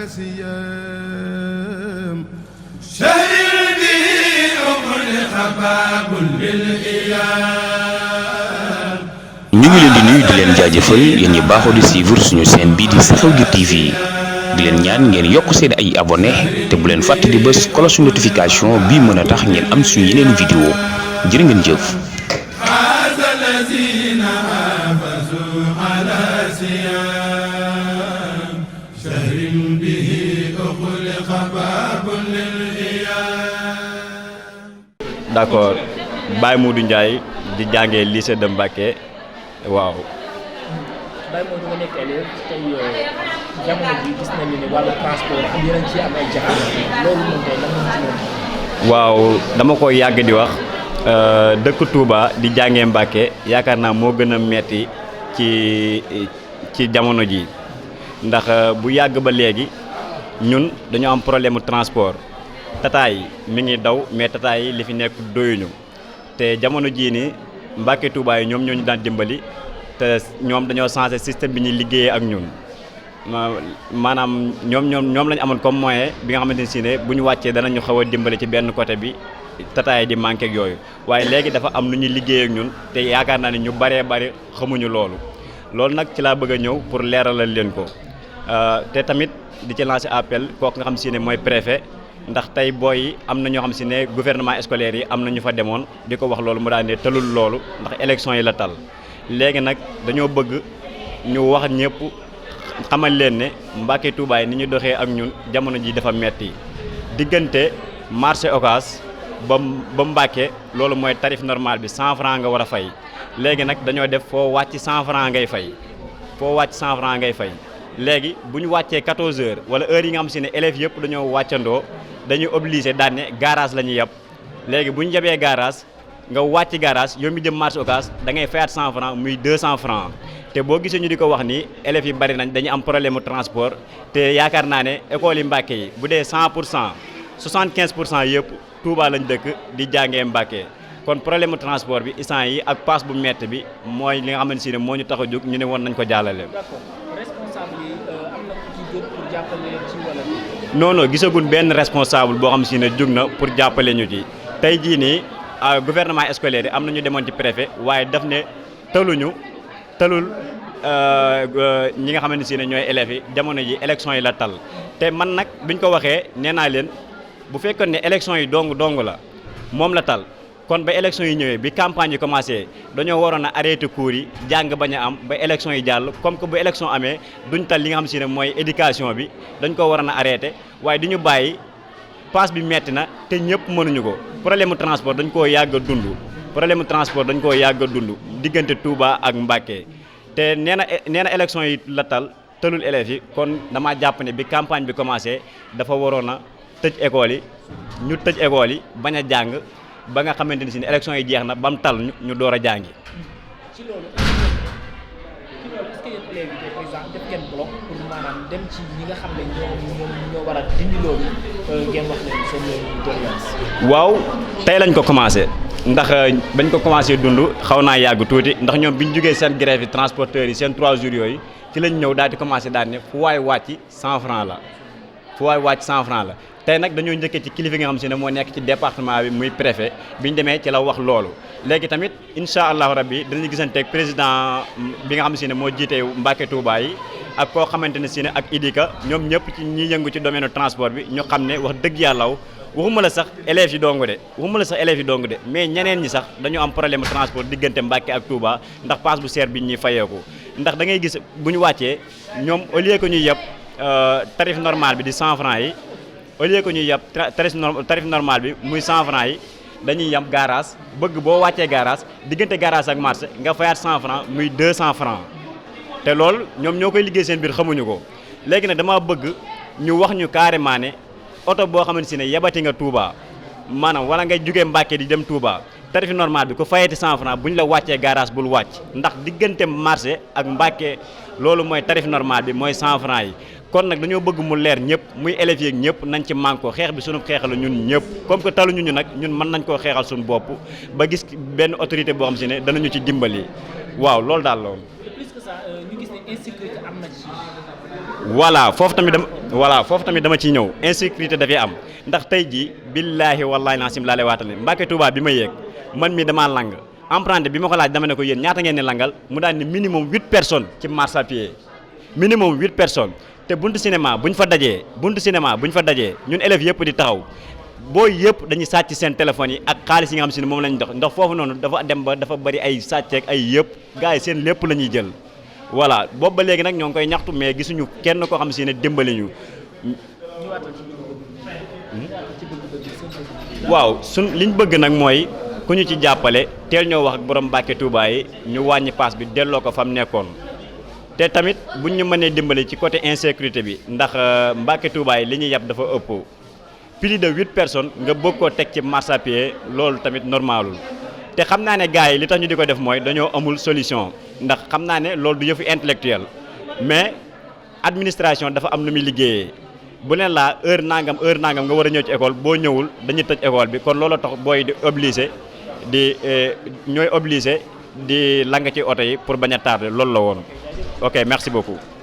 سيام شهر به أغلق باب للإيام. ñu ngi leen di nuyu di leen jaajëfal yéen ñi baaxoo di suivre suñu chaîne bii di Xew-Gi TV di leen ñaan ngeen yokk seen ay abonné te bu leen fàtte di bës cloche notification bii mën a tax ngeen am suñu yeneen vidéo jërë ngeen jëf. D'accord Baye Modou Ndiaye di jàngee lycée de Mbacké waaw. Baye Modou nga nekk élève tey jamono bi gis nañu ne wàllu transport am yeneen ci am ay jafe-jafe loolu moom tey lan nga ci mën. waaw dama ko yàgg di wax dëkk Touba di jàngee Mbacké yaakaar naa moo gën a metti ci jamono ji ndax bu yàgg ba léegi ñun dañoo am problème mu transport. tata yi mi ngi daw mais tata yi li fi nekk doyuñu te jamono jii nii Mbacké Touba yi ñoom ñoo ñu daan dimbali te ñoom dañoo changé système bi ñuy liggéeyee ak ñun maanaam ñoom lañu amoon comme moyen bi nga xamante ne si ne bu ñu wàccee danañu xaw a dimbali ci benn côté bi tata yi di manqué ak yooyu waaye léegi dafa am nu ñuy liggéey ak ñun te yaakaar naa ne ñu bëree bëri xamuñu loolu nag ci laa bëgg a ñëw pour leeralal leen ko te tamit di ci lancer appel kooku nga xam si ne mooy préfet. ndax tey booy yi am na ñoo xam si ne gouvernement scolaire yi am na ñu fa demoon di ko wax loolu mu daan ne tëlul loolu ndax élection yi la tal léegi nag dañoo bëgg ñu wax ñëpp xamal leen ne Mbacké Touba yi ni ñu doxee ak ñun jamono ji dafa metti diggante marché Ocass ba Mbacké loolu mooy tarif normal bi 100 francs nga war a fay léegi nag dañoo def foo wàcc 100 francs ngay fay léegi bu ñu wàccee 14 heures wala heure yi nga xam si ne élèves yëpp dañoo wàccandoo dañuy obligé daan ne garage la ñuy yeb léegi bu ñu yebee garage nga wàcc garage yow mi jëm marché Ocass da ngay fayaat 100 francs muy 200 francs te boo gisee ñu di ko wax ni élèves yi bari nañ dañu am problème mu transport te yaakaar naa ne école yi Mbacké yi bu dee 100 pour cent 75 pour cent yëpp Touba lañ dëkk di jàngee Mbacké kon problème mu transport bi instant yi ak pass bu métti bi mooy li nga xamante si ne moo ñu tax a jóg ñu ne woon nañ ko jàllale. non gisaguñ benn responsable boo xam si ne jóg na pour jàppale ñu ci tey jii nii gouvernement scolaire yi am na ñu demoon ci préfet waaye daf ne tëlul ñi nga xamante si ne ñooy élèves yi jamono ji élection yi la tal te man nag biñ ko waxee nee naa leen bu fekkoon ne élection yi dong la moom la tal kon ba élection yi ñëwee bi campagne yi commencé dañoo waroon a arrêté cours yi jàng bañ a am ba élection yi jàll comme que bu élection amee duñ tal li nga xam si ne mooy éducation bi dañ ko waroon a arrêté waaye du ñu bàyyi pass bi metti na te ñëpp mënuñu ko problème mu transport dañ koo yàgg a dund diggante Touba ak Mbacké te nee na élection yi la tal tëlul élèves yi kon damaa jàpp ne bi campagne bi commencé dafa waroon a tëj école yi ñu tëj école yi bañ a jàng ba nga xamante ni si ne élection yi jeex na ba mu tal ñu door a jàngi. ci loolu est-ce que yéen élèves yi par exemple def ngeen bloc pour maanaam dem ci ñi nga xam ne ñoo war a dindi loolu ngeen wax leen seen doléance. waaw tey lañ ko commencé ndax bañ ko commencé dund xaw naa yàgg tuuti ndax ñoom bi ñu jógee seen grève yi transporteurs yi seen 3 jours yooyu ci lañ ñëw daal di commencé daal ne fu waay wàcc 100 francs la. tey nag dañoo njëkkee ci kilifa nga xam si ne moo nekk ci département bi muy préfet bi ñu demee ci la wax loolu léegi tamit incha allahu rabbi danañu gisanteeg président bi nga xam si ne moo jiite Mbacké Touba yi ak koo xamante ne si ne ak IDICA ñoom ñëpp ci ñi yëngu ci domaine transport bi ñu xam ne wax dëgg yàlla waxuma la sax élèves yi dong de mais ñeneen ñi sax dañoo am problème transport diggante Mbacké ak Touba ndax pass bu seer bi ñuy fayeeku ndax da ngay gis bu ñu wàccee ñoom au lieu que ñuy yeb tarif normal bi di 100 francs yi au lieu que ñuy yab tarif normal bi muy 100 francs yi dañuy yam garage bëgg boo wàccee garage diggante garage ak marché nga fayaat 100 francs muy 200 francs te loolu ñoom ñoo koy liggéey seen biir xamuñu ko léegi nag dama bëgg ñu wax ñu carrément ne oto boo xamante si ne yebati nga Touba maanaam wala nga jógee Mbacké di dem Touba tarif normal bi ku fayati 100 francs bu ñu la wàccee garage bul wàcc ndax diggante marché ak Mbacké loolu mooy tarif normal bi mooy 100 francs yi kon nag dañoo bëgg mu leer ñëpp muy élèves yeeg ñëpp nañ ci manko xeex bi sunu xeex la ñun ñëpp comme que taluñu ñu nag ñun mën nañ koo xeexal suñu bopp ba gis benn autorité boo xam si ne danañu ci dimbali waaw loolu daal loolu. plus que présent ñu gis ne insécurité am na ci. voilà foofu tamit dama ciy ñëw insécurité dafay am ndax tey jii billaahi wallaahi laasim laa lay waatal ne Mbacke Touba bi ma yéeg man mi damaa lang emprunté bi ma ko laaj dama ne ko yéen ñaata ngeen ne langal mu daan ne minimum 8 personnes ci marche à pied minimum 8 personnes te buntu cinéma bu ñu fa dajee ñun élèves yëpp di taxaw booy yëpp dañuy sàcc seen téléphones yi ak xaalis yi nga xam si ne moom lañ dox ndax foofu noonu dafa dem ba dafa bëri ay sàcc ak ay yëpp gars yi seen lépp la ñuy jël voilà boobu ba léegi nag ñoo ngi koy ñaxtu mais gisuñu kenn koo xam si ne dimbali ñu. waaw liñ bëgg nag mooy ku ñu ci jàppale teel ñoo wax ak borom Mbacke Touba yi ñu wàññi paas bi delloo ko fa mu nekkoon te tamit buñ ñu mënee dimbali ci côté insécurité bi ndax Mbacke Touba yi li ñuy yab dafa ëpp plus de 8 personnes nga bëgg koo teg ci marche à pied loolu tamit normalul te xam naa ne gars yi li tax ñu di ko def mooy dañoo amul solution ndax xam naa ne loolu du yëfu intellectuel mais administration dafa am lu muy liggéeyee bu leen laa heure nangam nga war a ñëw ci école boo ñëwul dañuy tëj école bi kon loolu tax booy di obligé ñooy obligé di lang ci oto yi pour bañ a tardé loolu la woon ok merci beaucoup.